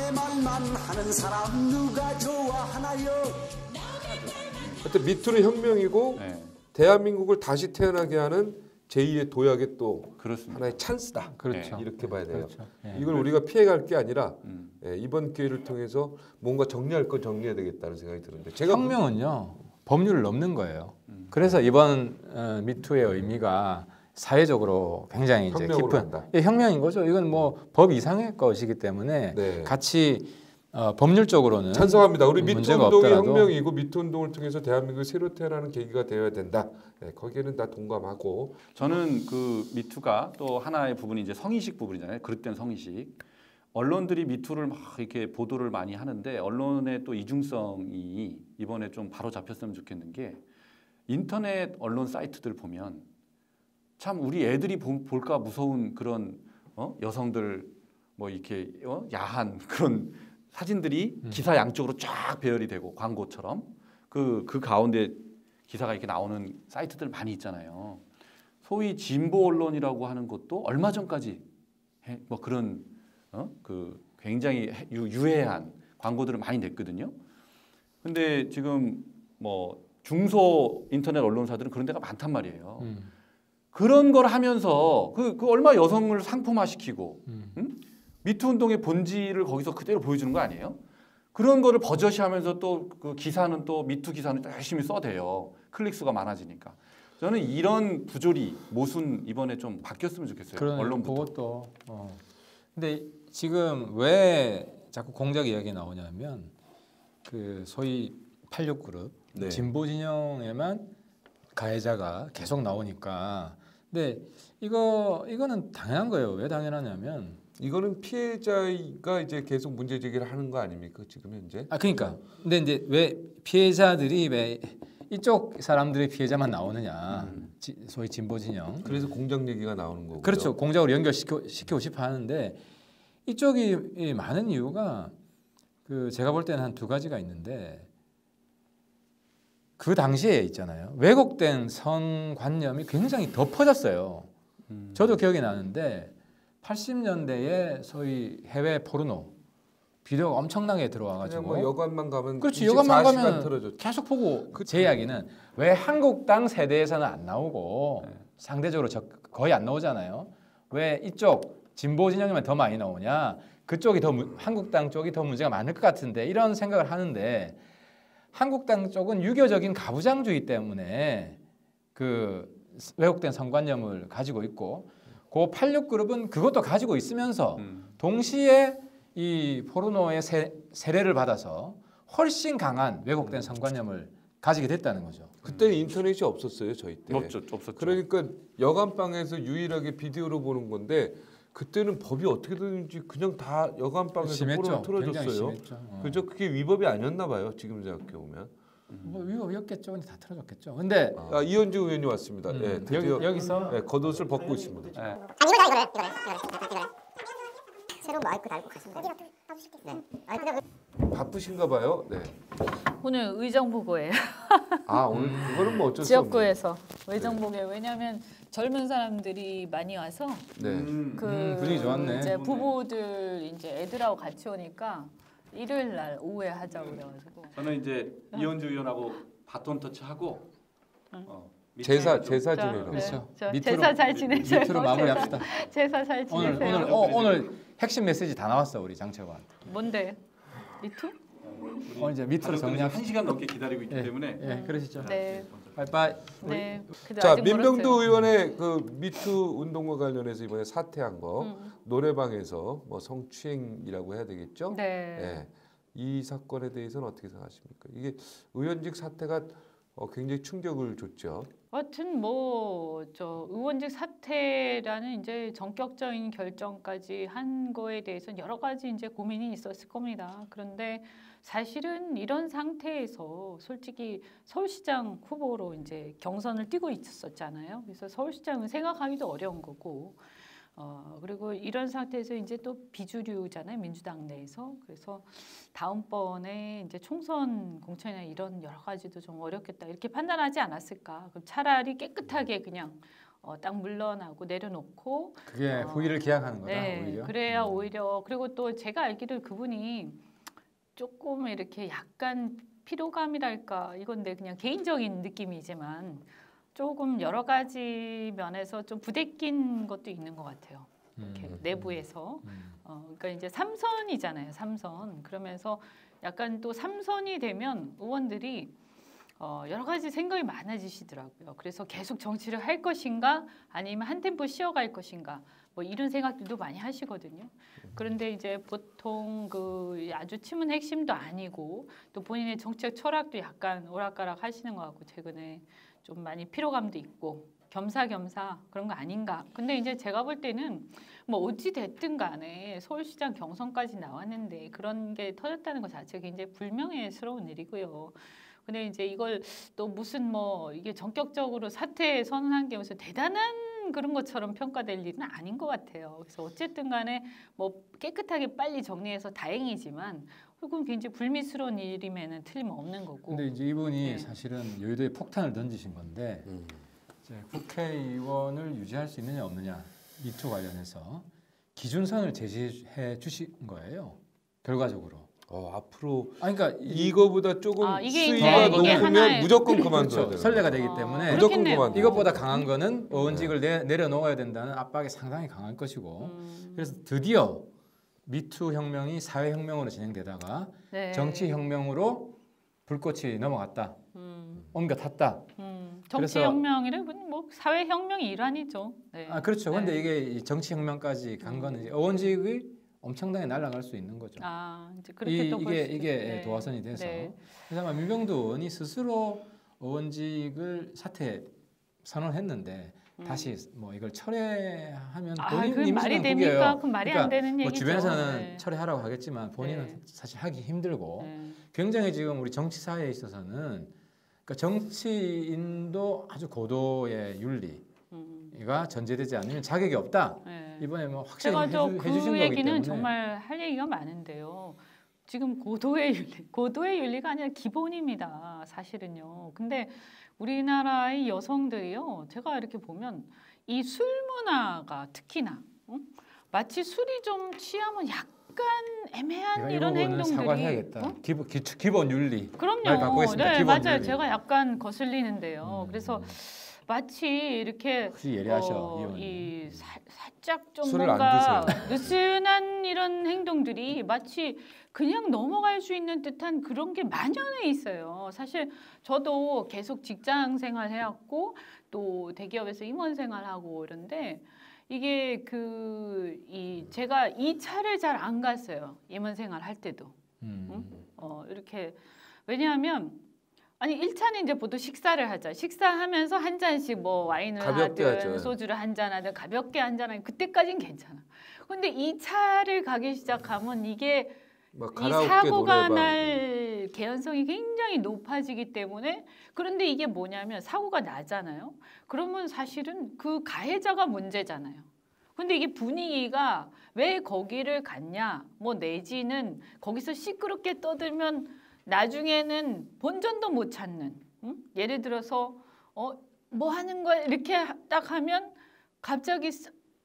내 말만 하는 사람 누가 좋아하나요? 하여튼 미투는 혁명이고 네. 대한민국을 다시 태어나게 하는 제2의 도약의 또 그렇습니다. 하나의 찬스다. 그렇죠. 이렇게 봐야 돼요. 그렇죠. 예. 이걸 우리가 피해갈 게 아니라 이번 기회를 통해서 뭔가 정리할 건 정리해야 되겠다는 생각이 드는데 제가 혁명은요 법률을 넘는 거예요. 그래서 이번 미투의 의미가 사회적으로 굉장히 이제 혁명으로 깊은 간다. 예, 혁명인 거죠. 이건 뭐 법 이상의 것이기 때문에 네. 같이 법률적으로는 찬성합니다. 우리 미투 문제가 운동이 없더라도. 혁명이고 미투 운동을 통해서 대한민국이 새로 태어나는 계기가 되어야 된다. 네, 거기에는 다 동감하고 저는 그 미투가 또 하나의 부분이 이제 성의식 부분이잖아요. 그릇된 성의식. 언론들이 미투를 막 이렇게 보도를 많이 하는데 언론의 또 이중성이 이번에 좀 바로 잡혔으면 좋겠는 게 인터넷 언론 사이트들 보면 참 우리 애들이 볼까 무서운 그런 여성들 뭐 이렇게 야한 그런 사진들이 기사 양쪽으로 쫙 배열이 되고 광고처럼 그 가운데 기사가 이렇게 나오는 사이트들 많이 있잖아요. 소위 진보 언론이라고 하는 것도 얼마 전까지 뭐 그런 그 굉장히 유해한 광고들을 많이 냈거든요. 근데 지금 뭐 중소 인터넷 언론사들은 그런 데가 많단 말이에요. 그런 걸 하면서 그 얼마 여성을 상품화시키고 미투 운동의 본질을 거기서 그대로 보여주는 거 아니에요? 그런 거를 버젓이하면서 또 그 기사는 또 미투 기사는 또 열심히 써대요. 클릭 수가 많아지니까. 저는 이런 부조리 모순 이번에 좀 바뀌었으면 좋겠어요. 언론부터. 그것도. 근데 지금 왜 자꾸 공작 이야기 나오냐면 그 소위 86그룹 네. 진보 진영에만 가해자가 계속 나오니까. 근데 이거는 당연한 거예요. 왜 당연하냐면 이거는 피해자가 이제 계속 문제 제기를 하는 거 아닙니까 지금 현재? 그러니까. 근데 이제 왜 피해자들이 왜 이쪽 사람들의 피해자만 나오느냐. 소위 진보 진영. 그래서 공작 얘기가 나오는 거고요. 그렇죠. 공작으로 연결시키고 싶어 하는데 이쪽이 많은 이유가 그 제가 볼 때는 한 두 가지가 있는데 그 당시에 있잖아요. 왜곡된 성관념이 굉장히 덮어졌어요. 저도 기억이 나는데 80년대에 소위 해외 포르노 비디오가 엄청나게 들어와가지고 그냥 뭐 여관만 가면 그렇지 여관만 24시간 가면 틀어줬죠. 계속 보고 제 이야기는 왜 한국당 세대에서는 안 나오고 상대적으로 거의 안 나오잖아요. 왜 이쪽 진보 진영이면 더 많이 나오냐? 그쪽이 한국당 쪽이 더 문제가 많을 것 같은데 이런 생각을 하는데 한국당 쪽은 유교적인 가부장주의 때문에 그 왜곡된 성관념을 가지고 있고 그 86그룹은 그것도 가지고 있으면서 동시에 이 포르노의 세례를 받아서 훨씬 강한 왜곡된 성관념을 가지게 됐다는 거죠. 그때는 인터넷이 없었어요 저희 때. 없었죠. 그러니까 여관방에서 유일하게 비디오로 보는 건데 그때는 법이 어떻게든지 그냥 다 여관방에서 포르노 틀어줬어요. 그죠? 그게 위법이 아니었나 봐요. 지금 생각해 보면. 뭐 위법이었겠죠. 근데 다 틀어줬겠죠. 근데 이현주 의원이 왔습니다. 네, 드디어 여기서 겉옷을 벗고 있습니다. 네. 이거래. 새로 마이크 달고 가시면 돼요. 네. 아니 그냥 바쁘신가 봐요. 네. 오늘 의정 보고예요. 오늘 그거는 뭐 어쩔 수 없네요. 지역구에서 의정 보고에 왜냐하면 젊은 사람들이 많이 와서 네. 분위기 좋았네. 이제 부부들 이제 애들하고 같이 오니까 일요일 날 오후에 하자고 그래가지고 저는 이제 이현주 의원하고 바톤 터치하고 제사 자, 지내러. 그렇죠. 저 밑으로- 제사 잘 지내세요. 밑으로 마무리합시다. 제사 잘 지내세요. 오늘 핵심 메시지 다 나왔어 우리 장채관. 뭔데? 미투? 이제 밑으로 정리합시다. 1시간 넘게 기다리고 있기 때문에 예, 그러시죠. 네. 빠이빠이. 네. 근데 자 아직 민병두 멀었어요. 의원의 그 미투 운동과 관련해서 이번에 사퇴한 거 노래방에서 뭐 성추행이라고 해야 되겠죠? 네. 예. 이 사건에 대해서는 어떻게 생각하십니까? 이게 의원직 사퇴가 굉장히 충격을 줬죠. 하여튼 뭐 저 의원직 사퇴라는 이제 전격적인 결정까지 한 거에 대해서는 여러 가지 이제 고민이 있었을 겁니다. 그런데 사실은 이런 상태에서 솔직히 서울시장 후보로 이제 경선을 뛰고 있었잖아요. 그래서 서울시장은 생각하기도 어려운 거고. 그리고 이런 상태에서 이제 또 비주류잖아요, 민주당 내에서. 그래서 다음번에 이제 총선 공천이나 이런 여러 가지도 좀 어렵겠다 이렇게 판단하지 않았을까. 그럼 차라리 깨끗하게 그냥 딱 물러나고 내려놓고 그게 후위를 기약하는 거다. 네, 오히려. 그래야 오히려 그리고 또 제가 알기로 그분이 조금 이렇게 약간 피로감이랄까 이건 내 그냥 개인적인 느낌이지만 조금 여러 가지 면에서 좀 부대낀 것도 있는 것 같아요. 이렇게 내부에서 그러니까 이제 3선이잖아요. 3선 그러면서 약간 또 3선이 되면 의원들이 여러 가지 생각이 많아지시더라고요. 그래서 계속 정치를 할 것인가 아니면 한 템포 쉬어갈 것인가 뭐 이런 생각들도 많이 하시거든요. 그런데 이제 보통 그 아주 치문 핵심도 아니고 또 본인의 정치적 철학도 약간 오락가락 하시는 것 같고 최근에 좀 많이 피로감도 있고 겸사겸사 그런 거 아닌가. 근데 이제 제가 볼 때는 뭐 어찌 됐든 간에 서울시장 경선까지 나왔는데 그런 게 터졌다는 것 자체가 굉장히 불명예스러운 일이고요. 근데 이제 이걸 또 무슨 뭐 이게 전격적으로 사퇴 선언한 게 무슨 대단한 그런 것처럼 평가될 일은 아닌 것 같아요. 그래서 어쨌든 간에 뭐 깨끗하게 빨리 정리해서 다행이지만 그건 굉장히 불미스러운 일임에는 틀림없는 거고. 근데 이제 이분이 사실은 여의도에 폭탄을 던지신 건데 이제 국회의원을 유지할 수 있느냐 없느냐 미투 관련해서 기준선을 제시해 주신 거예요. 결과적으로. 앞으로 그러니까 이거보다 조금 이게 수위가 이게 높으면 하나의- 무조건 그만둬야 그렇죠. 돼요. 선례가 되기 때문에 무조건 그렇겠네요. 그만둬. 이것보다 강한 거는 의원직을 내려놓아야 된다는 압박이 상당히 강할 것이고 그래서 드디어 미투 혁명이 사회 혁명으로 진행되다가 네. 정치 혁명으로 불꽃이 넘어갔다. 옮겨 탔다. 정치 혁명이래 뭐 사회 혁명의 일환이죠. 네. 그렇죠. 네. 근데 이게 이 정치 혁명까지 간 거는 이제 의원직이 엄청나게 날아갈 수 있는 거죠. 이제 그렇게 또 이게 도화선이 돼서 그래서 아마 민병두 의원이 스스로 의원직을 사퇴 선언했는데 다시 뭐 이걸 철회하면 본인 그 말이 임신한 됩니까? 국이에요. 그 말이 안 되는 얘기죠. 뭐 주변에서는 네. 철회하라고 하겠지만 본인은 네. 사실 하기 힘들고 네. 굉장히 지금 우리 정치 사회에 있어서는 그러니까 정치인도 아주 고도의 윤리가 전제되지 않으면 자격이 없다. 네. 이번에 뭐 확실히 제가 해주신 그 거기 얘기는 때문에 정말 할 얘기가 많은데요. 지금 고도의 윤리가 아니라 기본입니다. 사실은요. 근데 우리나라의 여성들이요. 제가 이렇게 보면 이 술 문화가 특히나 마치 술이 좀 취하면 약간 애매한 이런 행동들이 사과해야겠다. 기본 윤리. 그럼요. 말 바꾸겠습니다. 네, 기본 맞아요. 윤리. 제가 약간 거슬리는데요. 그래서 마치 이렇게 혹시 예리하셔, 이 살짝 좀 술을 뭔가 안 느슨한 이런 행동들이 마치 그냥 넘어갈 수 있는 듯한 그런 게 만연해 있어요. 사실 저도 계속 직장 생활 해왔고 또 대기업에서 임원 생활하고 이런데 이게 제가 이 차를 잘 안 갔어요. 임원 생활 할 때도. 이렇게 왜냐하면 아니 1차는 이제 보통 식사를 하자. 식사하면서 한 잔씩 뭐 와인을 가볍게 하든 하죠. 소주를 한 잔 하든 가볍게 한 잔 하든 그때까지는 괜찮아. 근데 2차를 가기 시작하면 이게 막 이 가라오케 사고가 노래방. 날 개연성이 굉장히 높아지기 때문에 그런데 이게 뭐냐면 사고가 나잖아요. 그러면 사실은 그 가해자가 문제잖아요. 근데 이게 분위기가 왜 거기를 갔냐 뭐 내지는 거기서 시끄럽게 떠들면 나중에는 본전도 못 찾는 예를 들어서 뭐 하는 거야 이렇게 딱 하면 갑자기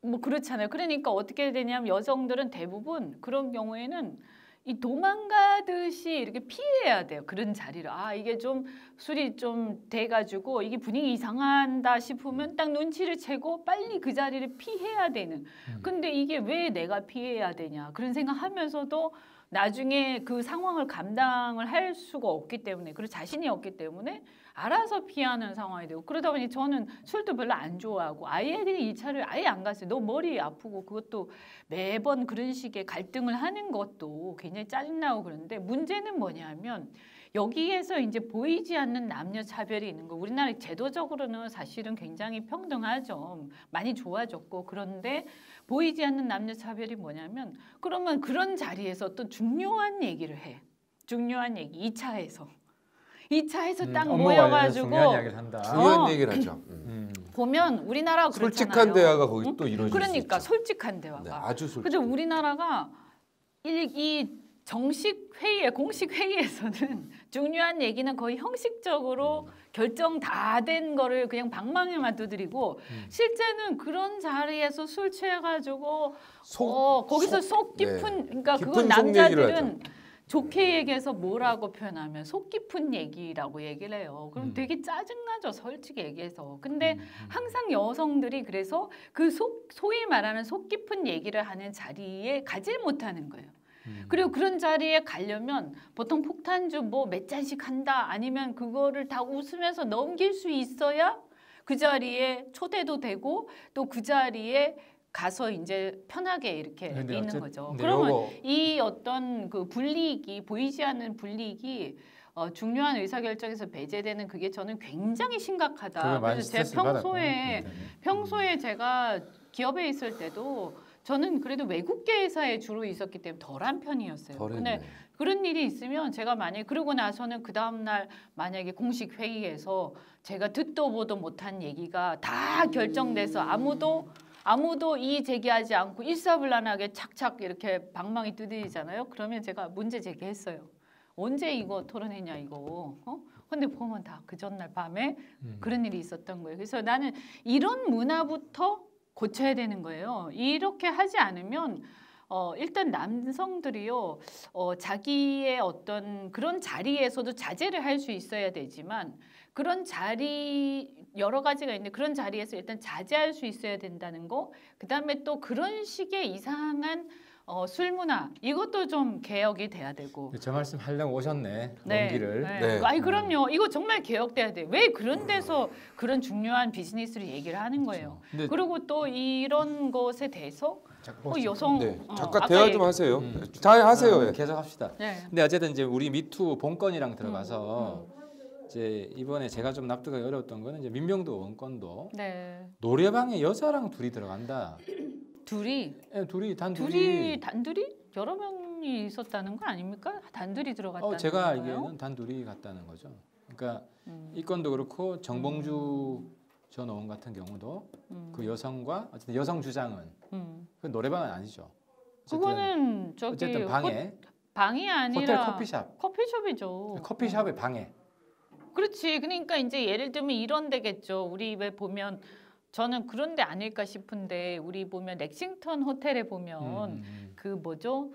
뭐 그렇잖아요. 그러니까 어떻게 되냐면 여성들은 대부분 그런 경우에는 이 도망가듯이 이렇게 피해야 돼요. 그런 자리를. 이게 좀 술이 좀 돼가지고 이게 분위기 이상한다 싶으면 딱 눈치를 채고 빨리 그 자리를 피해야 되는. 근데 이게 왜 내가 피해야 되냐 그런 생각하면서도 나중에 그 상황을 감당을 할 수가 없기 때문에 그리고 자신이 없기 때문에 알아서 피하는 상황이 되고 그러다 보니 저는 술도 별로 안 좋아하고 아예 그냥 이 차를 아예 안 갔어요. 너무 머리 아프고 그것도 매번 그런 식의 갈등을 하는 것도 굉장히 짜증나고 그런데 문제는 뭐냐면 여기에서 이제 보이지 않는 남녀 차별이 있는 거. 우리나라 제도적으로는 사실은 굉장히 평등하죠. 많이 좋아졌고 그런데 보이지 않는 남녀 차별이 뭐냐면 그러면 그런 자리에서 또 중요한 얘기를 해. 중요한 얘기 2차에서. 2차에서 딱 모여가지고 중요한 이야기를 한다. 중요한 얘기를 하죠. 보면 우리나라가 그렇잖아요. 솔직한 대화가 거기 또 이루어질 수 그러니까 있죠. 솔직한 대화가. 네, 아주 솔직. 근데 우리나라가 이 정식 회의에 공식 회의에서는 중요한 얘기는 거의 형식적으로 결정 다 된 거를 그냥 방망이만 두드리고 실제는 그런 자리에서 술 취해가지고 거기서 속 깊은 그러니까 그건 남자들은 좋게 얘기해서 뭐라고 표현하면 속 깊은 얘기라고 얘기를 해요. 그럼 되게 짜증나죠, 솔직히 얘기해서. 근데 항상 여성들이 그래서 그 소위 말하는 속 깊은 얘기를 하는 자리에 가질 못하는 거예요. 그리고 그런 자리에 가려면 보통 폭탄주 뭐 몇 잔씩 한다 아니면 그거를 다 웃으면서 넘길 수 있어야 그 자리에 초대도 되고 또 그 자리에 가서 이제 편하게 이렇게 있는 거죠. 그러면 이 어떤 그 불이익이 보이지 않는 불이익이 중요한 의사결정에서 배제되는 그게 저는 굉장히 심각하다. 그래서 제 평소에 제가 기업에 있을 때도 저는 그래도 외국계 회사에 주로 있었기 때문에 덜한 편이었어요. 근데 그런 일이 있으면 제가 만약에 그러고 나서는 그 다음날 만약에 공식 회의에서 제가 듣도 보도 못한 얘기가 다 결정돼서 아무도 이의 제기하지 않고 일사불란하게 착착 이렇게 방망이 두드리잖아요. 그러면 제가 문제 제기했어요. 언제 이거 토론했냐 이거. 근데 보면 다 그 전날 밤에 그런 일이 있었던 거예요. 그래서 나는 이런 문화부터 고쳐야 되는 거예요. 이렇게 하지 않으면 일단 남성들이요 자기의 어떤 그런 자리에서도 자제를 할 수 있어야 되지만 그런 자리 여러 가지가 있는데 그런 자리에서 일단 자제할 수 있어야 된다는 거. 그다음에 또 그런 식의 이상한 술 문화 이것도 좀 개혁이 돼야 되고. 저 말씀 하려고 오셨네. 용기를. 아니 그럼요. 이거 정말 개혁돼야 돼. 왜 그런 데서 그런 중요한 비즈니스를 얘기를 하는 거예요. 그리고 또 이런 것에 대해서 여성 잠깐 대화 좀 하세요. 잘 하세요. 계속 합시다. 근데 어쨌든 이제 우리 미투 본건이랑 들어가서 이제 이번에 제가 좀 납득하기 어려웠던 거는 이제 민명도 원건도 노래방에 여자랑 둘이 들어간다. 둘이 단둘이 여러 명이 있었다는 거 아닙니까? 단둘이 들어갔다는 제가 건가요? 알기에는 단둘이 갔다는 거죠. 그러니까 이 건도 그렇고 정봉주 전 의원 같은 경우도 그 여성과 어쨌든 여성 주장은 그 노래방은 아니죠. 그거는 어쨌든 방이 아니라 호텔 커피숍이죠. 커피숍의 방에. 그렇지. 그러니까 이제 예를 들면 이런 데겠죠. 우리 왜 보면 저는 그런 데 아닐까 싶은데 우리 보면 렉싱턴 호텔에 보면 그 뭐죠?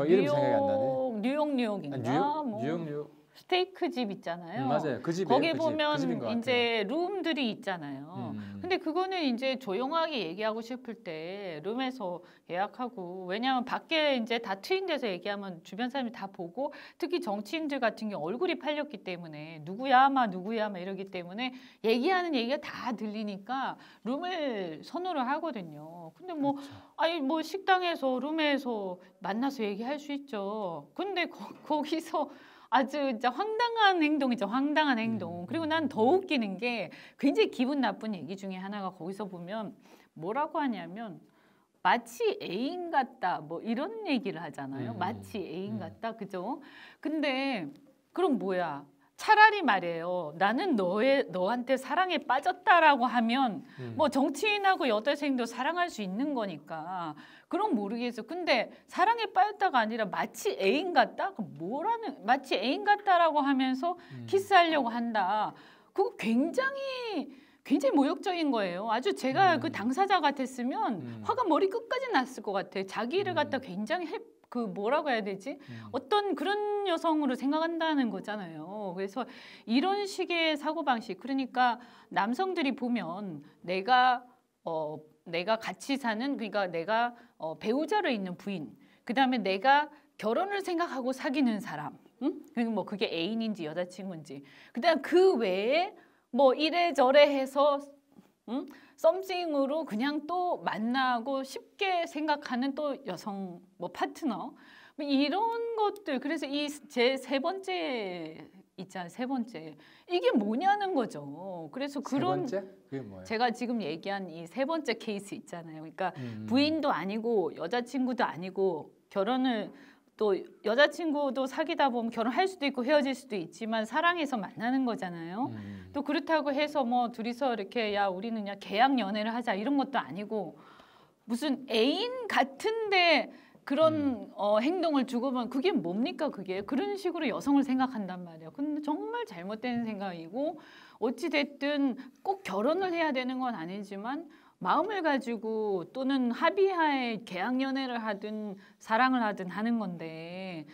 이름 생각이 안 나네. 뉴욕인가? 뉴욕. 스테이크 집 있잖아요. 맞아요. 그 집에 거기 보면 이제 룸들이 있잖아요. 근데 그거는 이제 조용하게 얘기하고 싶을 때 룸에서 예약하고 왜냐하면 밖에 이제 다 트인 데서 얘기하면 주변 사람이 다 보고 특히 정치인들 같은 경우 얼굴이 팔렸기 때문에 누구야 막 이러기 때문에 얘기하는 얘기가 다 들리니까 룸을 선호를 하거든요. 근데 뭐 아니 뭐 식당에서 룸에서 만나서 얘기할 수 있죠. 근데 거기서 아주 진짜 황당한 행동이죠. 황당한 행동. 그리고 난 더 웃기는 게 굉장히 기분 나쁜 얘기 중에 하나가 거기서 보면 뭐라고 하냐면 마치 애인 같다 뭐 이런 얘기를 하잖아요. 마치 애인 같다. 그죠? 근데 그럼 뭐야? 차라리 말이에요. 나는 너한테 사랑에 빠졌다라고 하면 뭐 정치인하고 여대생도 사랑할 수 있는 거니까 그럼 모르겠어. 근데 사랑에 빠졌다가 아니라 마치 애인 같다? 마치 애인 같다라고 하면서 키스하려고 한다. 그거 굉장히 모욕적인 거예요. 아주 제가 그 당사자 같았으면 화가 머리 끝까지 났을 것 같아요. 자기를 갖다 굉장히 그 뭐라고 해야 되지? 어떤 그런 여성으로 생각한다는 거잖아요. 그래서 이런 식의 사고방식 그러니까 남성들이 보면 내가 같이 사는 그러니까 내가 배우자로 있는 부인 그다음에 내가 결혼을 생각하고 사귀는 사람 그리고 뭐 그게 애인인지 여자친구인지 그다음 그 외에 뭐 이래저래 해서 썸씽으로 그냥 또 만나고 쉽게 생각하는 또 여성 뭐 파트너 뭐 이런 것들 그래서 이 제 세 번째 있잖아요. 세 번째 이게 뭐냐는 거죠. 그래서 그런 세 번째? 그게 뭐예요? 제가 지금 얘기한 이 세 번째 케이스 있잖아요. 그러니까 부인도 아니고 여자친구도 아니고 결혼을 또 여자친구도 사귀다 보면 결혼할 수도 있고 헤어질 수도 있지만 사랑해서 만나는 거잖아요. 또 그렇다고 해서 뭐 둘이서 이렇게 야 우리는 그냥 계약 연애를 하자 이런 것도 아니고 무슨 애인 같은데 그런 행동을 주고 보면 그게 뭡니까 그게 그런 식으로 여성을 생각한단 말이에요. 근데 정말 잘못된 생각이고 어찌 됐든 꼭 결혼을 해야 되는 건 아니지만 마음을 가지고 또는 합의하에 계약 연애를 하든 사랑을 하든 하는 건데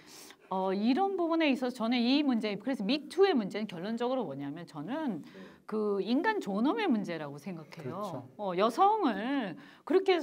이런 부분에 있어서 저는 이 문제 그래서 미투의 문제는 결론적으로 뭐냐면 저는 그 인간 존엄의 문제라고 생각해요. 그렇죠. 여성을 그렇게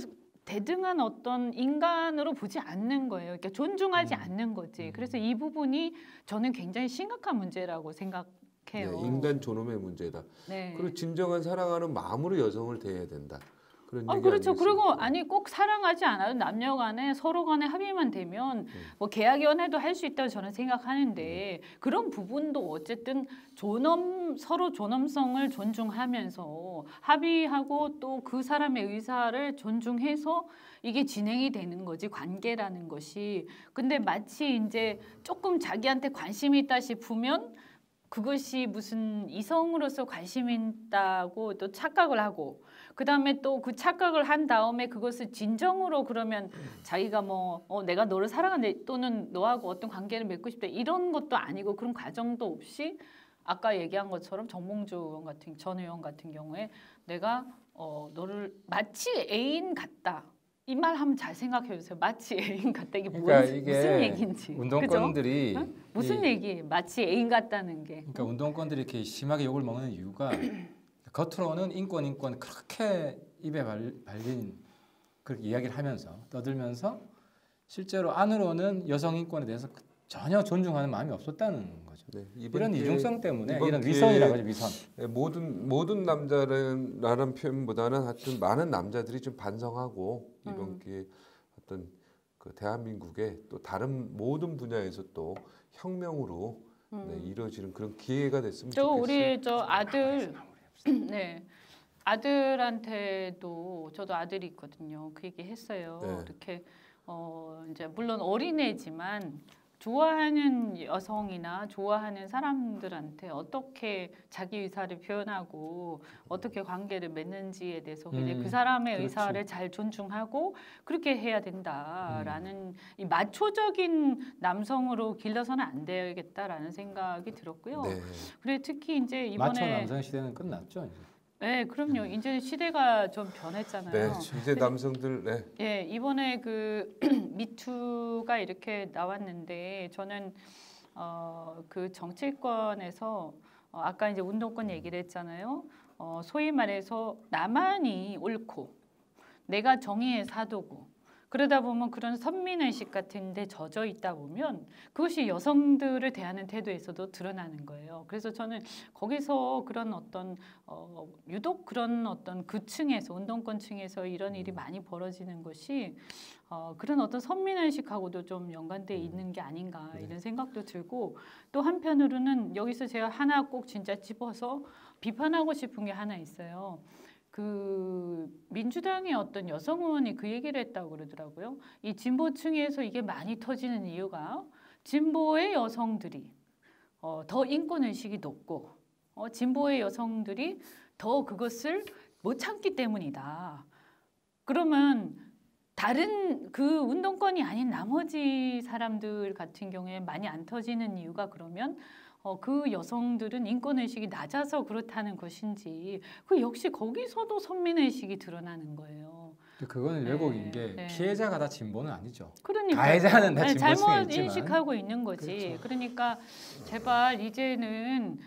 대등한 어떤 인간으로 보지 않는 거예요. 그러니까 존중하지 않는 거지. 그래서 이 부분이 저는 굉장히 심각한 문제라고 생각해요. 네, 인간 존엄의 문제다. 네. 그리고 진정한 사랑하는 마음으로 여성을 대해야 된다. 그런 얘기 그렇죠. 아니겠습니까? 그리고 아니 꼭 사랑하지 않아도 남녀간에 서로 간에 합의만 되면 뭐 계약 연애도 할 수 있다고 저는 생각하는데 그런 부분도 어쨌든 서로 존엄성을 존중하면서 합의하고 또 그 사람의 의사를 존중해서 이게 진행이 되는 거지 관계라는 것이. 근데 마치 이제 조금 자기한테 관심이 있다 싶으면 그것이 무슨 이성으로서 관심이 있다고 또 착각을 하고 그다음에 또 그 착각을 한 다음에 그것을 진정으로 그러면 자기가 뭐 내가 너를 사랑하는데 또는 너하고 어떤 관계를 맺고 싶다 이런 것도 아니고 그런 과정도 없이 아까 얘기한 것처럼 정몽주 의원 같은 전 의원 같은 경우에 내가 너를 마치 애인 같다. 이 말 한번 잘 생각해 주세요. 마치 애인 같다. 이게, 그러니까 무슨 얘기인지. 운동권들이 그죠? 무슨 얘기? 마치 애인 같다는 게. 그러니까 운동권들이 이렇게 심하게 욕을 먹는 이유가 겉으로는 인권 그렇게 입에 발린 그렇게 이야기를 하면서 떠들면서 실제로 안으로는 여성 인권에 대해서 전혀 존중하는 마음이 없었다는 거죠. 네, 이런 이중성 때문에 이런 기회에 위선이라고 하죠. 위선. 네, 모든 남자라는 표현보다는 하여튼 많은 남자들이 좀 반성하고 이번 기회에 어떤 그 대한민국의 또 다른 모든 분야에서 또 혁명으로 네, 이루어지는 그런 기회가 됐으면 좋겠어요. 우리 아들 네. 아들한테도 저도 아들이 있거든요. 그 얘기 했어요. 네. 이렇게 이제 물론 어린애지만 좋아하는 여성이나 좋아하는 사람들한테 어떻게 자기 의사를 표현하고 어떻게 관계를 맺는지에 대해서 이제 그 사람의 그렇지. 의사를 잘 존중하고 그렇게 해야 된다라는 이 마초적인 남성으로 길러서는 안 되겠다라는 생각이 들었고요. 네. 그리고 특히 이제 마초 이번에 남성 시대는 끝났죠. 이제. 네, 그럼요. 이제 시대가 좀 변했잖아요. 네, 이제 남성들 네. 예, 이번에 그 미투가 이렇게 나왔는데 저는 그 정치권에서 아까 이제 운동권 얘기를 했잖아요. 소위 말해서 나만이 옳고 내가 정의의 사도고 그러다 보면 그런 선민의식 같은 데 젖어 있다 보면 그것이 여성들을 대하는 태도에서도 드러나는 거예요. 그래서 저는 거기서 그런 어떤 유독 그런 어떤 그 층에서 운동권 층에서 이런 일이 많이 벌어지는 것이 그런 어떤 선민의식하고도 좀 연관돼 있는 게 아닌가 이런 생각도 들고 또 한편으로는 여기서 제가 하나 꼭 진짜 짚어서 비판하고 싶은 게 하나 있어요. 그 민주당의 어떤 여성 의원이 그 얘기를 했다고 그러더라고요. 이 진보층에서 이게 많이 터지는 이유가 진보의 여성들이 더 인권 의식이 높고 진보의 여성들이 더 그것을 못 참기 때문이다. 그러면 다른 그 운동권이 아닌 나머지 사람들 같은 경우에 많이 안 터지는 이유가 그러면 그 여성들은 인권의식이 낮아서 그렇다는 것인지 그 역시 거기서도 선민의식이 드러나는 거예요. 그거는 왜곡인 게 피해자가 다 진보는 아니죠. 그러니까 가해자는 다 진보층에 잘못 있지만. 인식하고 있는 거지. 그렇죠. 그러니까 제발 이제는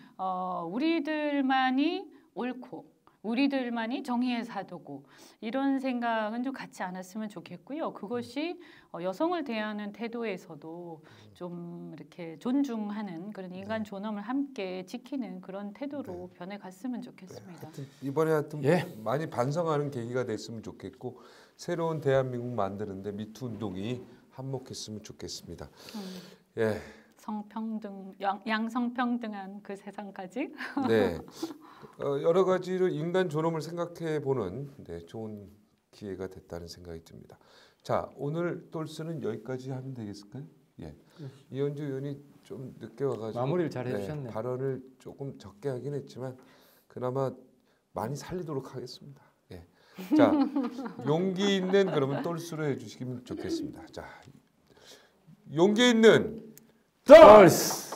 우리들만이 옳고 우리들만이 정의의 사도고 이런 생각은 좀 갖지 않았으면 좋겠고요. 그것이 여성을 대하는 태도에서도 좀 이렇게 존중하는 그런 인간 존엄을 함께 지키는 그런 태도로 변해갔으면 좋겠습니다. 이번에 하여튼 많이 반성하는 계기가 됐으면 좋겠고 새로운 대한민국 만드는데 미투 운동이 한몫했으면 좋겠습니다. 예. 성평등, 양성평등한 그 세상까지. 네. 여러 가지로 인간 존엄을 생각해 보는 좋은 기회가 됐다는 생각이 듭니다. 자, 오늘 똘스는 여기까지 하면 되겠을까요? 예. 이현주 의원이 좀 늦게 와가지고 마무리를 잘 해주셨네. 발언을 조금 적게 하긴 했지만 그나마 많이 살리도록 하겠습니다. 예. 자, 용기 있는 그러면 똘스로 해주시면 좋겠습니다. 자. 용기 있는 덜스